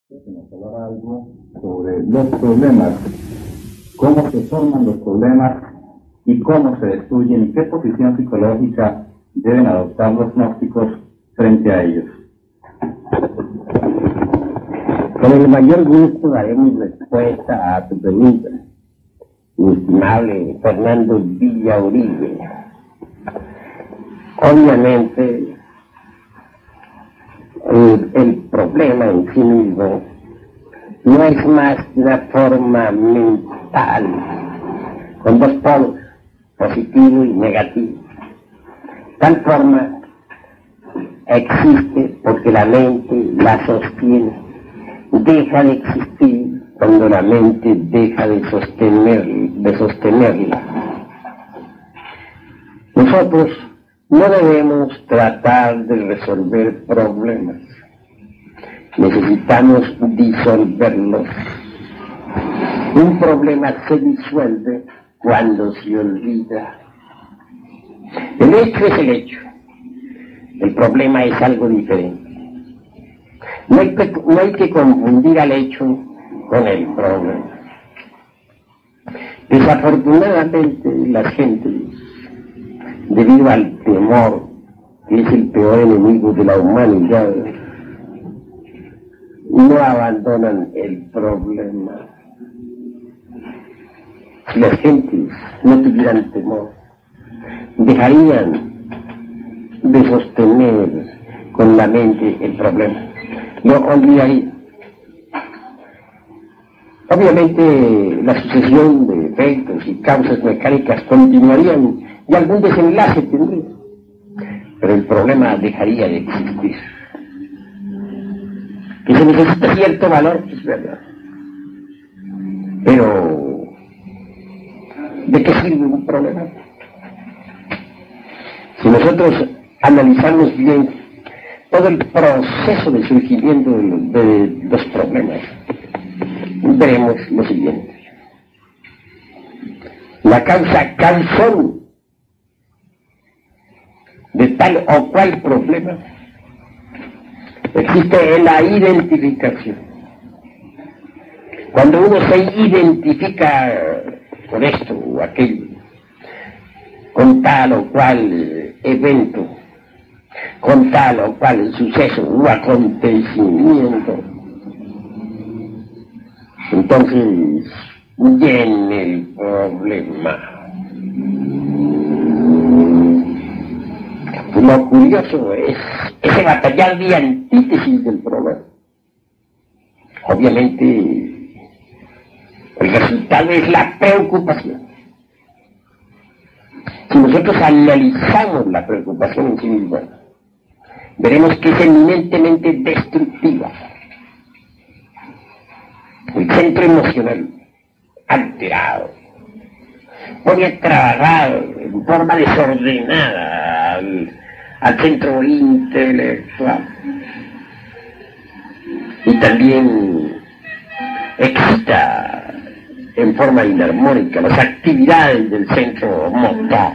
Que nos hablara algo sobre los problemas, cómo se forman los problemas y cómo se destruyen y qué posición psicológica deben adoptar los gnósticos frente a ellos. Con el mayor gusto daremos respuesta a tu pregunta, mi estimable Fernando Villauribe. Obviamente, el problema en sí mismo no es más que una forma mental, con dos polos, positivo y negativo. Tal forma existe porque la mente la sostiene. Deja de existir cuando la mente deja de sostenerla. Nosotros no debemos tratar de resolver problemas. Necesitamos disolverlos. Un problema se disuelve cuando se olvida. El hecho es el hecho. El problema es algo diferente. No hay que confundir al hecho con el problema. Desafortunadamente, la gente, debido al temor, que es el peor enemigo de la humanidad, no abandonan el problema. Si las gentes no tuvieran temor, dejarían de sostener con la mente el problema. No olvidaría. Obviamente la sucesión de efectos y causas mecánicas continuarían y algún desenlace tendría, pero el problema dejaría de existir. Que se necesita cierto valor, es verdad, pero ¿de qué sirve un problema? Si nosotros analizamos bien todo el proceso de surgimiento de los problemas, veremos lo siguiente. La causa causal de tal o cual problema existe en la identificación. Cuando uno se identifica con esto o aquello, con tal o cual evento, con tal o cual suceso o acontecimiento, entonces viene el problema. Lo curioso es ese batallar de antítesis del problema. Obviamente, el resultado es la preocupación. Si nosotros analizamos la preocupación en sí misma, veremos que es eminentemente destructiva. El centro emocional alterado pone a trabajar en forma desordenada al centro intelectual y también excita en forma inarmónica las actividades del centro motor.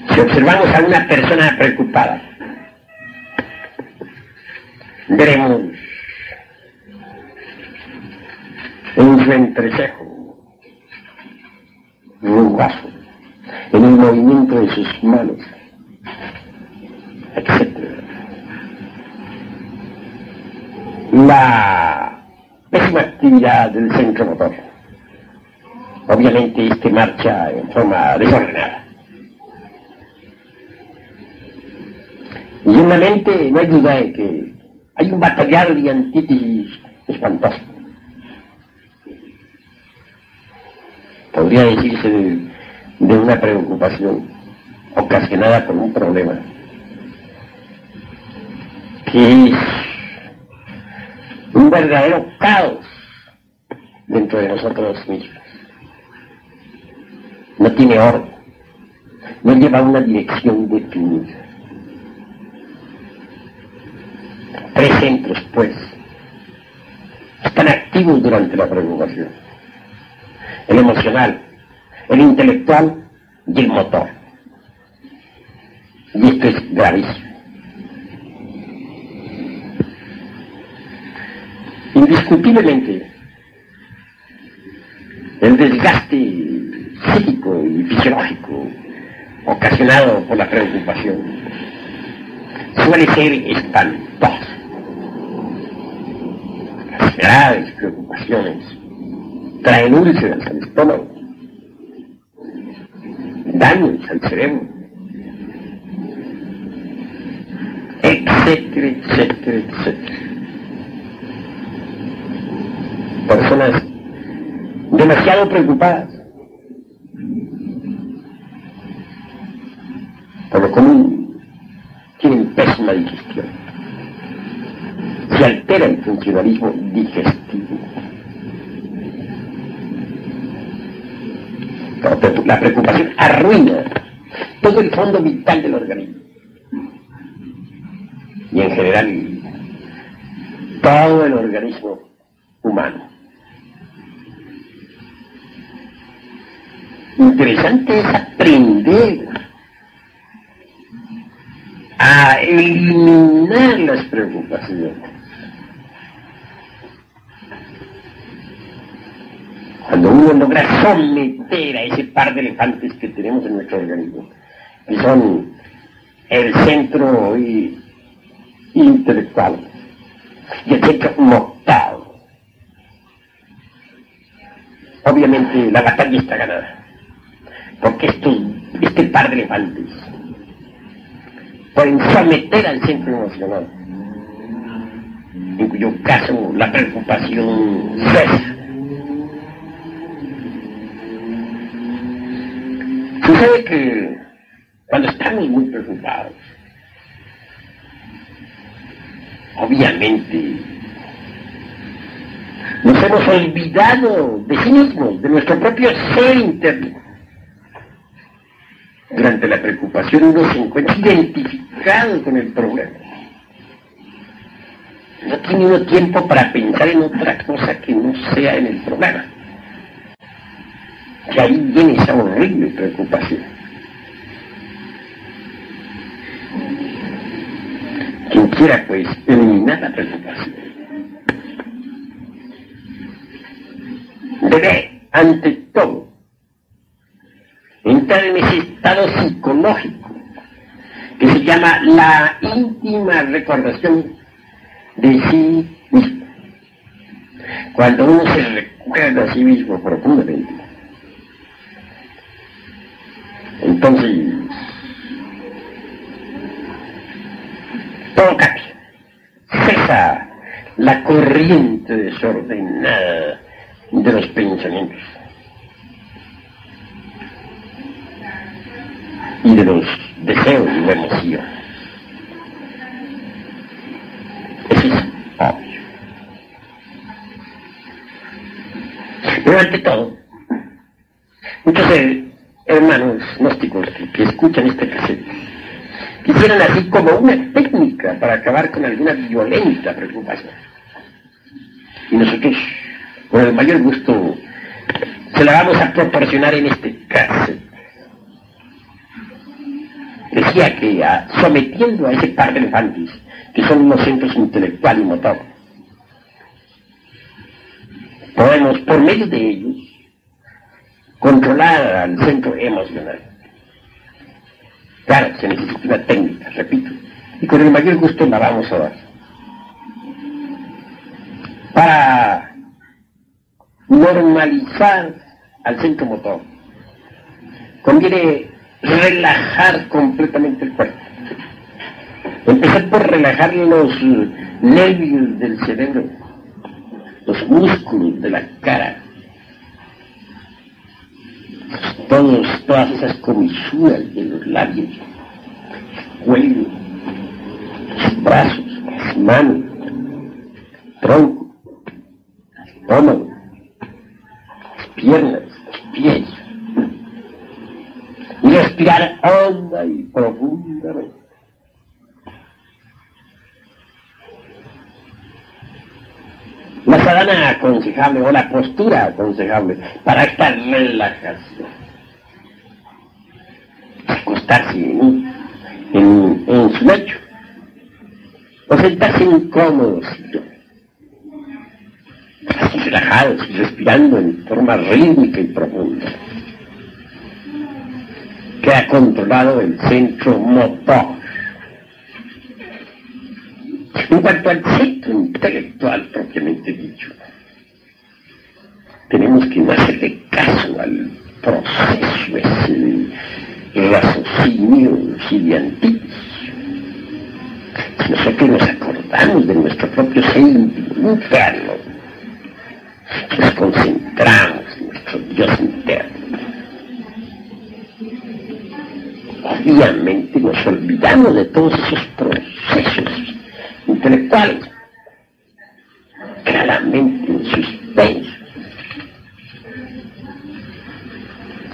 Si observamos a una persona preocupada, veremos en su entrecejo rugoso, en el movimiento de sus manos, etc. La pésima actividad del centro motor. Obviamente este marcha en forma desordenada. Y en la mente no hay duda de que hay un batallar de antítesis espantoso. Podría decirse de una preocupación ocasionada por un problema, que es un verdadero caos dentro de nosotros mismos. No tiene orden, no lleva una dirección definida. Tres centros, pues, están activos durante la preocupación: el emocional, el intelectual y el motor. Y esto es gravísimo. Indiscutiblemente, el desgaste psíquico y fisiológico ocasionado por la preocupación suele ser espantoso. Las graves preocupaciones traen úlceras al estómago, daños al cerebro, etcétera, etcétera, etcétera. Personas demasiado preocupadas por lo común tienen pésima digestión. Se altera el funcionalismo digestivo. La preocupación arruina todo el fondo vital del organismo. Y en general, todo el organismo humano. Interesante es aprender a eliminar las preocupaciones. Cuando uno logra someter a ese par de elefantes que tenemos en nuestro organismo, que son el centro intelectual y el centro motor, obviamente la batalla está ganada. Porque este par de elefantes pueden someter al centro emocional, en cuyo caso la preocupación cesa. Sucede que cuando estamos muy preocupados, obviamente nos hemos olvidado de sí mismos, de nuestro propio ser interno. Durante la preocupación uno se encuentra identificado con el problema. No tiene uno tiempo para pensar en otra cosa que no sea en el problema. Y ahí viene esa horrible preocupación. Quien quiera, pues, eliminar la preocupación, debe, ante todo, entrar en ese estado psicológico que se llama la íntima recordación de sí mismo. Cuando uno se recuerda a sí mismo profundamente, entonces todo cambia. Cesa la corriente desordenada de los pensamientos y de los deseos y la emoción. Eso es obvio. Pero ante todo, muchos hermanos gnósticos que escuchan este cassette quisieran así como una técnica para acabar con alguna violenta preocupación. Y nosotros, con el mayor gusto, se la vamos a proporcionar en este cassette. Decía que sometiendo a ese par de elefantes, que son los centros intelectual y motor, podemos, por medio de ellos, controlar al centro emocional. Claro, se necesita una técnica, repito, y con el mayor gusto la vamos a dar. Para normalizar al centro motor, conviene relajar completamente el cuerpo. Empezar por relajar los nervios del cerebro, los músculos de la cara, todas esas comisuras de los labios, el cuello, los brazos, las manos, tronco, estómago, las piernas, los pies. Y respirar honda y profundamente. La sadhana aconsejable o la postura aconsejable para esta relajación: acostarse en su lecho o sentarse en un cómodo sillón así relajados y respirando en forma rítmica y profunda. Queda controlado el centro motor. En cuanto al centro intelectual propiamente dicho, tenemos que no hacerle caso al proceso ese de raciocinio gigantísimo. Si nosotros nos acordamos de nuestro propio ser interno, nos concentramos en nuestro Dios interno, obviamente nos olvidamos de todos esos procesos intelectuales, claramente en suspenso.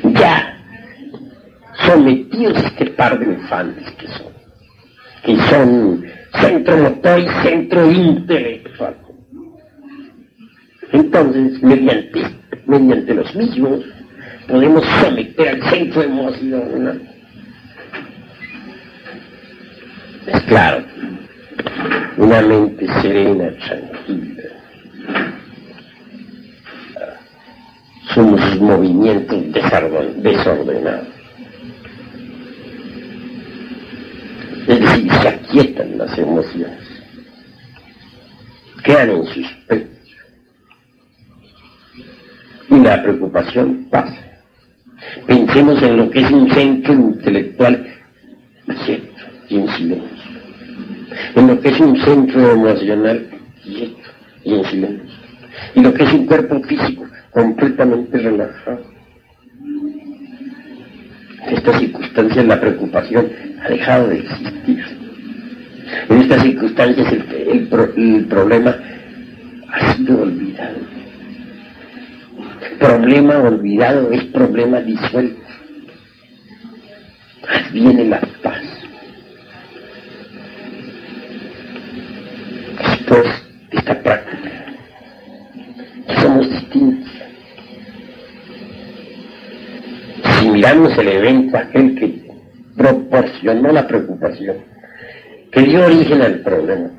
Ya sometidos a este par de elefantes que son centro motor y centro intelectual. Entonces, mediante los mismos, podemos someter al centro emocional. Es claro, una mente serena, tranquila, somos movimientos desordenados. Es decir, se aquietan las emociones, quedan en suspenso y la preocupación pasa. Pensemos en lo que es un centro intelectual quieto y en silencio, en lo que es un centro emocional quieto y en silencio, y lo que es un cuerpo físico completamente relajado. En estas circunstancias la preocupación ha dejado de existir. En estas circunstancias el problema ha sido olvidado. Problema olvidado es problema disuelto. Viene la paz. Después de esta práctica, somos distintos. Si miramos el evento aquel que proporcionó la preocupación, que dio origen al problema,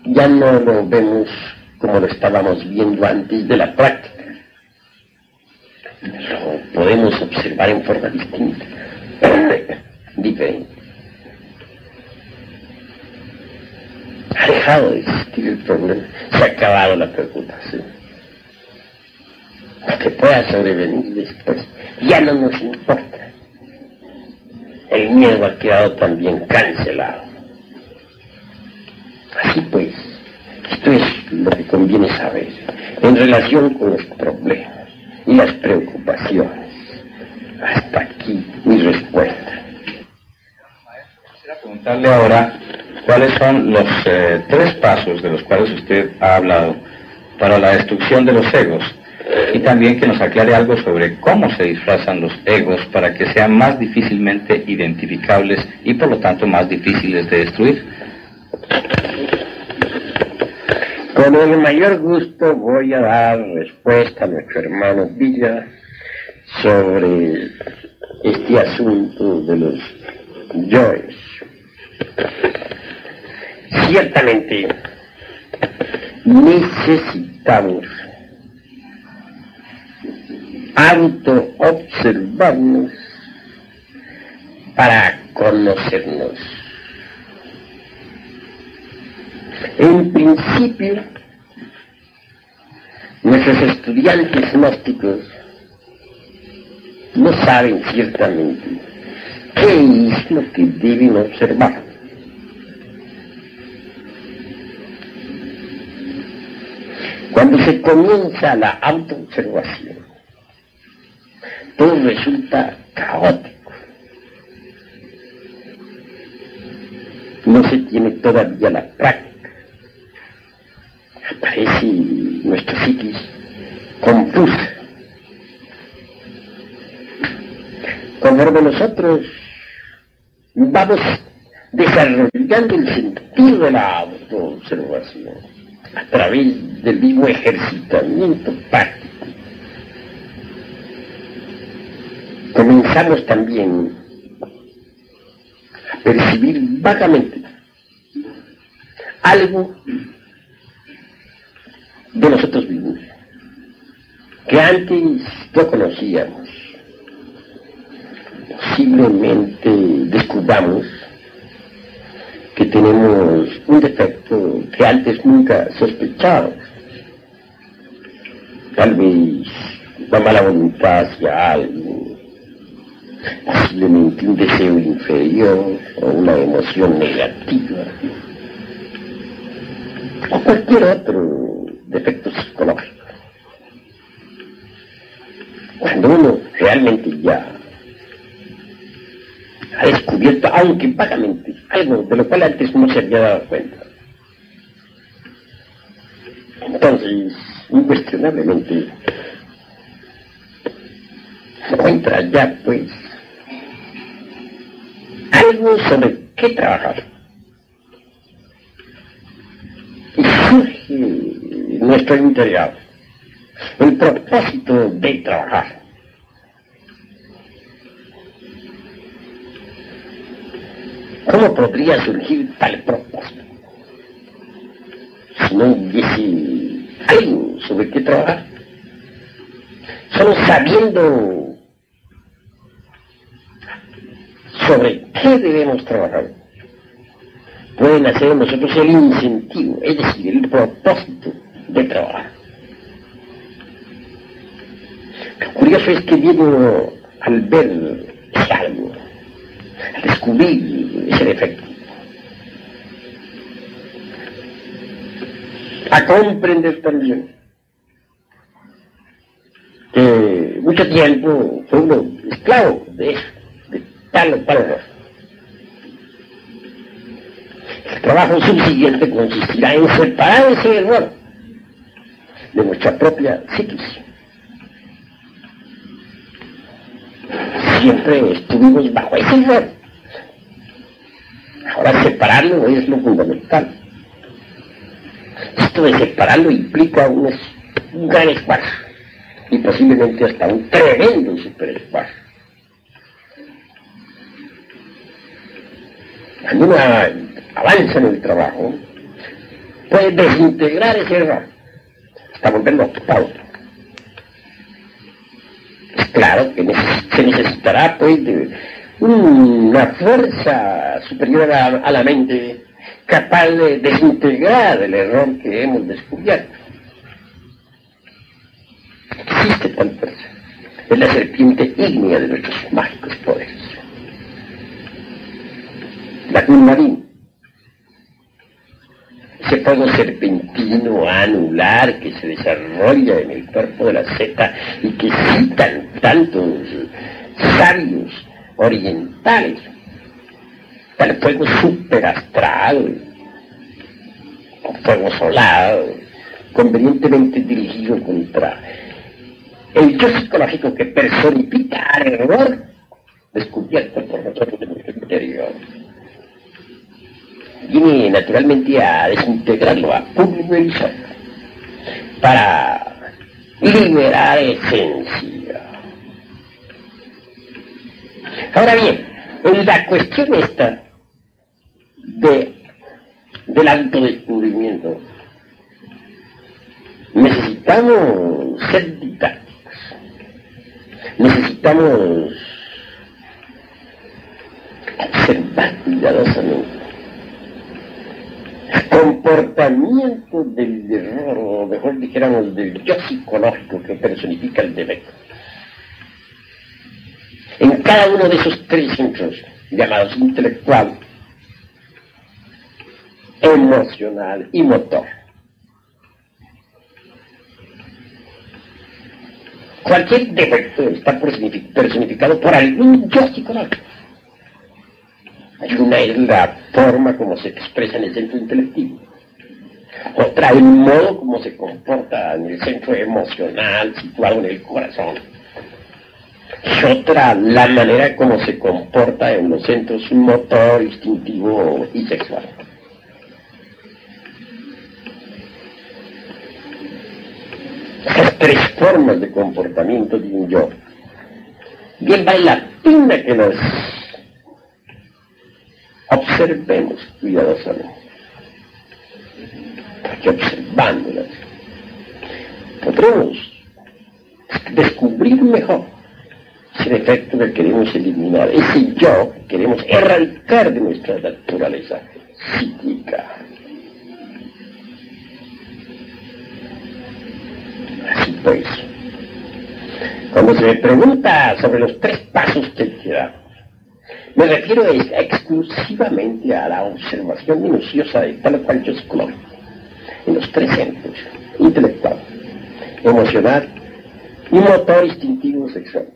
ya no lo vemos como lo estábamos viendo antes de la práctica. Lo podemos observar en forma distinta, diferente. Ha dejado de existir el problema, se ha acabado la preocupación. Lo que pueda sobrevenir después ya no nos importa. El miedo ha quedado también cancelado. Así pues, esto es lo que conviene saber en relación con los problemas y las preocupaciones. Hasta aquí mi respuesta. Quisiera preguntarle ahora cuáles son los 3 pasos de los cuales usted ha hablado para la destrucción de los egos, y también que nos aclare algo sobre cómo se disfrazan los egos para que sean más difícilmente identificables y por lo tanto más difíciles de destruir. Con el mayor gusto voy a dar respuesta a nuestro hermano Villa sobre este asunto de los yoes. Ciertamente necesitamos auto-observarnos para conocernos. En principio, nuestros estudiantes gnósticos no saben ciertamente qué es lo que deben observar. Cuando se comienza la autoobservación, todo resulta caótico. No se tiene todavía la práctica. Aparece nuestra psiquis confusa. Conforme nosotros vamos desarrollando el sentido de la autoobservación a través del mismo ejercitamiento práctico, comenzamos también a percibir vagamente algo de nosotros mismos, que antes no conocíamos. Posiblemente descubramos que tenemos un defecto que antes nunca sospechábamos. Tal vez la mala voluntad hacia algo, posiblemente un deseo inferior o una emoción negativa, o cualquier otro defecto psicológico. Cuando uno realmente ya ha descubierto, aunque vagamente, algo de lo cual antes no se había dado cuenta, entonces, incuestionablemente, se encuentra ya, pues, algo sobre qué trabajar. Y surge en nuestro interior el propósito de trabajar. ¿Cómo podría surgir tal propósito si no hubiese algo sobre qué trabajar? Solo sabiendo sobre qué debemos trabajar puede nacer en nosotros el incentivo, es decir, el propósito de trabajar. Lo curioso es que viendo al ver algo, al descubrir ese defecto, a comprender también que mucho tiempo fue uno esclavo de eso, de tal o cual error. El trabajo subsiguiente consistirá en separar ese error de nuestra propia psiquis. Siempre estuvimos bajo ese error. Ahora separarlo es lo fundamental. Esto de separarlo implica un gran esfuerzo y posiblemente hasta un tremendo superesfuerzo. Cuando uno avanza en el trabajo, puede desintegrar ese error hasta volverlo a otro. Es claro que se necesitará pues de una fuerza superior a la mente capaz de desintegrar el error que hemos descubierto. Existe tal fuerza. Es la serpiente ígnea de nuestros mágicos poderes. La Kundalini, ese fuego serpentino anular que se desarrolla en el cuerpo de la Zeta y que citan tantos sabios orientales, el fuego superastral, un fuego solar, convenientemente dirigido contra el yo psicológico que personifica el error descubierto por nosotros en nuestro interior. Viene naturalmente a desintegrarlo, a pulverizarlo, para liberar esencia. Ahora bien, en la cuestión esta del autodescubrimiento, necesitamos ser didácticos, necesitamos observar cuidadosamente el comportamiento del error, o mejor dijéramos del yo psicológico que personifica el defecto. En cada uno de esos tres centros llamados intelectual, emocional y motor. Cualquier defecto está personificado por algún yo psicológico. Una es la forma como se expresa en el centro intelectivo. Otra, el modo como se comporta en el centro emocional situado en el corazón. Y otra, la manera como se comporta en los centros motor, instintivo y sexual. Esas tres formas de comportamiento de un yo. Bien vale la pena que nos observemos cuidadosamente, porque observándolas queremos descubrir mejor ese defecto que queremos eliminar, ese yo que queremos erradicar de nuestra naturaleza psíquica. Así pues, cuando se me pregunta sobre los 3 pasos que hay que dar, me refiero exclusivamente a la observación minuciosa de tal o cual yo psicológico, en los 3 centros: intelectual, emocional y motor instintivo sexual.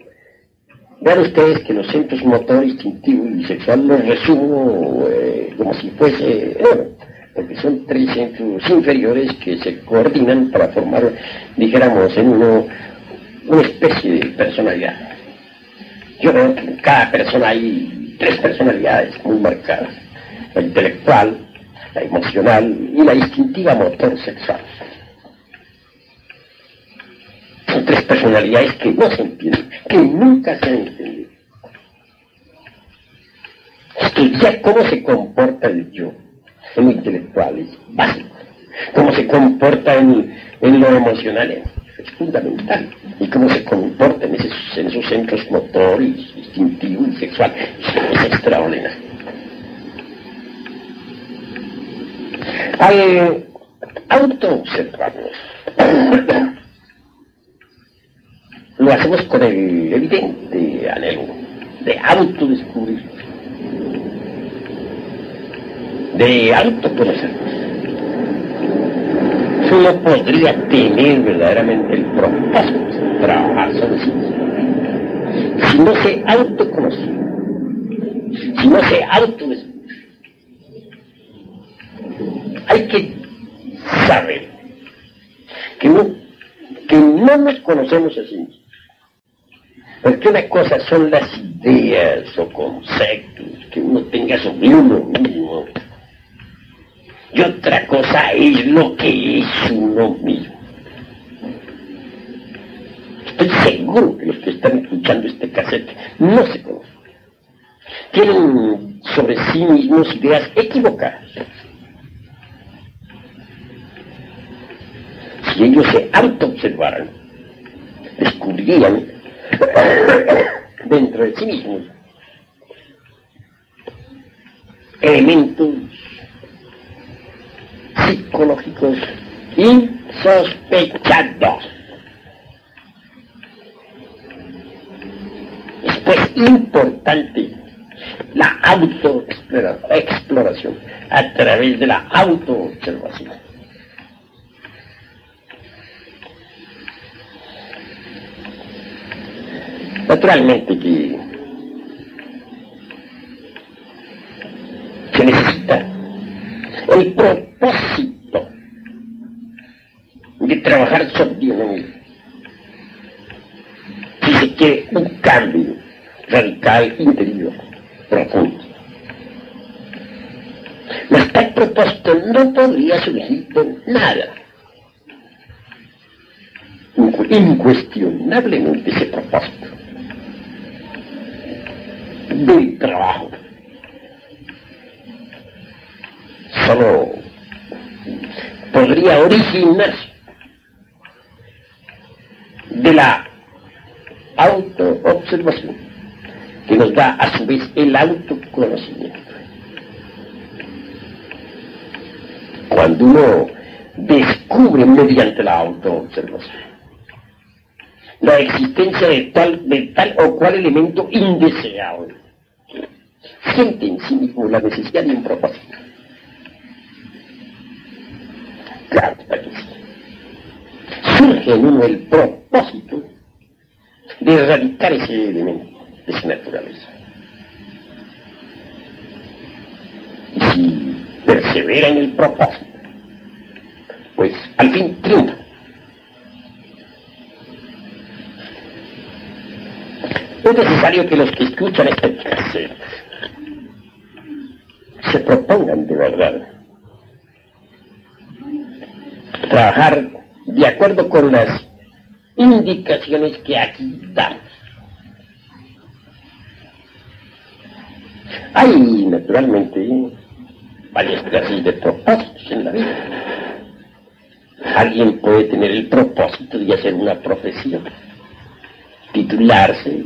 Vean ustedes que los centros motor, instintivo y sexual los resumo como si fuese, porque son 3 centros inferiores que se coordinan para formar, dijéramos, en una especie de personalidad. Yo veo que en cada persona hay 3 personalidades muy marcadas: la intelectual, la emocional y la instintiva motor sexual. Son 3 personalidades que no se entienden, que nunca se han entendido. Estudiar cómo se comporta el yo en lo intelectual es básico, cómo se comporta en lo emocional es fundamental, y cómo se comporta en esos centros motor, instintivo y sexual es extraordinario. Al autoobservarnos, lo hacemos con el evidente anhelo de autodescubrir, de autoconocernos. Uno podría tener verdaderamente el propósito de trabajar sobre sí mismo si no se autoconoce, si no se autodescubre. Hay que saber que no nos conocemos a sí mismos. Porque una cosa son las ideas o conceptos que uno tenga sobre uno mismo, y otra cosa es lo que es uno mismo. Estoy seguro que los que están escuchando este cassette no se conocen. Tienen sobre sí mismos ideas equivocadas. Si ellos se autoobservaran, descubrirían dentro de sí mismos elementos psicológicos insospechados. Es pues importante la autoexploración a través de la autoobservación. Naturalmente que se necesita el propósito de trabajar sobre uno mismo si se quiere un cambio radical, interior, profundo. Mas tal propósito no podría surgir de nada. Incuestionablemente ese propósito del trabajo solo podría originarse de la autoobservación, que nos da a su vez el autoconocimiento. Cuando uno descubre mediante la autoobservación la existencia de tal o cual elemento indeseable, siente en sí mismo la necesidad de un propósito. Claro, aquí sí. Surge en uno el propósito de erradicar ese elemento, esa naturaleza. Y si persevera en el propósito, pues al fin triunfa. Es necesario que los que escuchan este cassette se propongan de verdad trabajar de acuerdo con las indicaciones que aquí damos. Hay, naturalmente, varias clases de propósitos en la vida. Alguien puede tener el propósito de hacer una profesión, titularse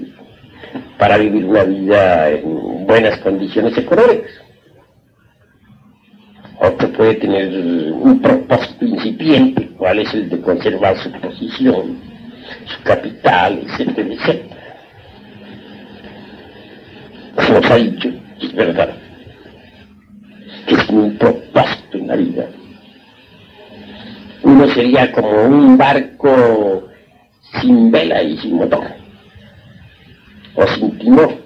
para vivir una vida en buenas condiciones económicas. Otro puede tener un propósito incipiente, cuál es el de conservar su posición, su capital, etcétera, etcétera. Como se ha dicho, es verdad, que es un propósito en la vida. Uno sería como un barco sin vela y sin motor, o sin timón.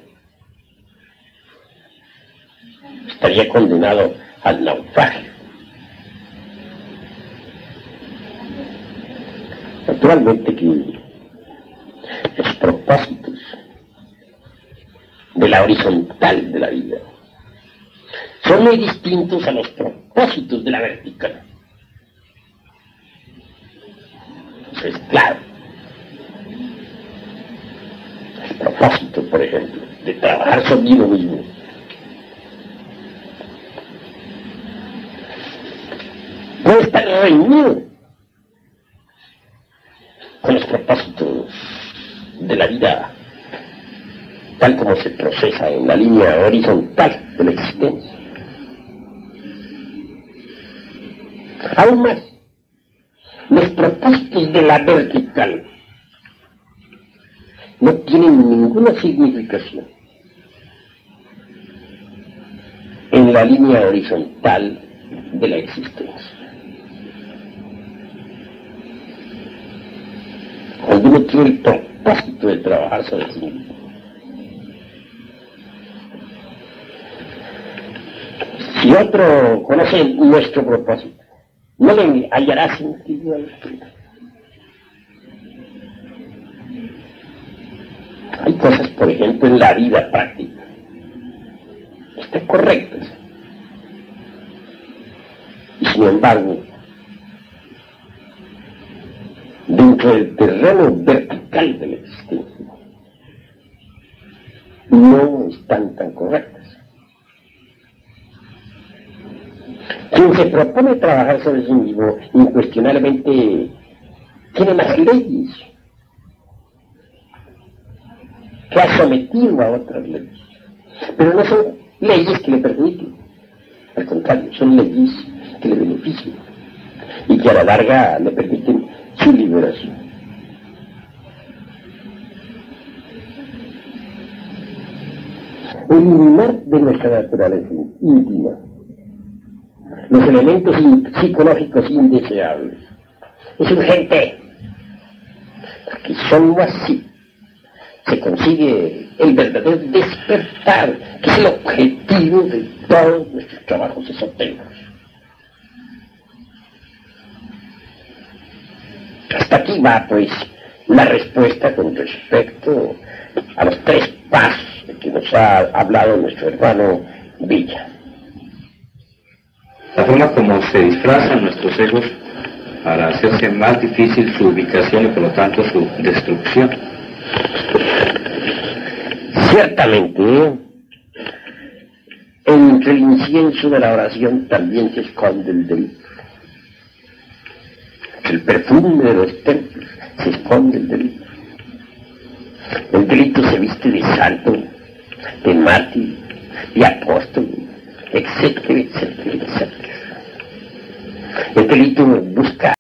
Estaría condenado al naufragio. Naturalmente que los propósitos de la horizontal de la vida son muy distintos a los propósitos de la vertical. Eso es claro. El propósito, por ejemplo, de trabajar sobre uno mismo puede estar reunido con los propósitos de la vida tal como se procesa en la línea horizontal de la existencia. Aún más, los propósitos de la vertical no tienen ninguna significación en la línea horizontal de la existencia. Cuando uno tiene el propósito de trabajar sobre sí mismo, si otro conoce nuestro propósito, no le hallará sentido a la vida. Hay cosas, por ejemplo, en la vida práctica, están correctas, y sin embargo, dentro del terreno vertical de la existencia, no están tan correctas. Quien se propone trabajar sobre sí mismo, incuestionablemente tiene las leyes que ha sometido a otras leyes, pero no son leyes que le perjudiquen, al contrario, son leyes que le benefician y que a la larga le permiten su liberación. Eliminar de nuestra naturaleza íntima los elementos psicológicos indeseables es urgente, porque sólo así se consigue el verdadero despertar, que es el objetivo de todos nuestros trabajos esotéricos. Hasta aquí va, pues, la respuesta con respecto a los 3 pasos de que nos ha hablado nuestro hermano Villa. La forma como se disfrazan nuestros egos para hacerse más difícil su ubicación y por lo tanto su destrucción. Ciertamente, entre el incienso de la oración también se esconde el delito. Entre el perfume de los templos se esconde el delito. El delito se viste de santo, de mártir, de apóstol, etcétera, etcétera, etcétera. El delito busca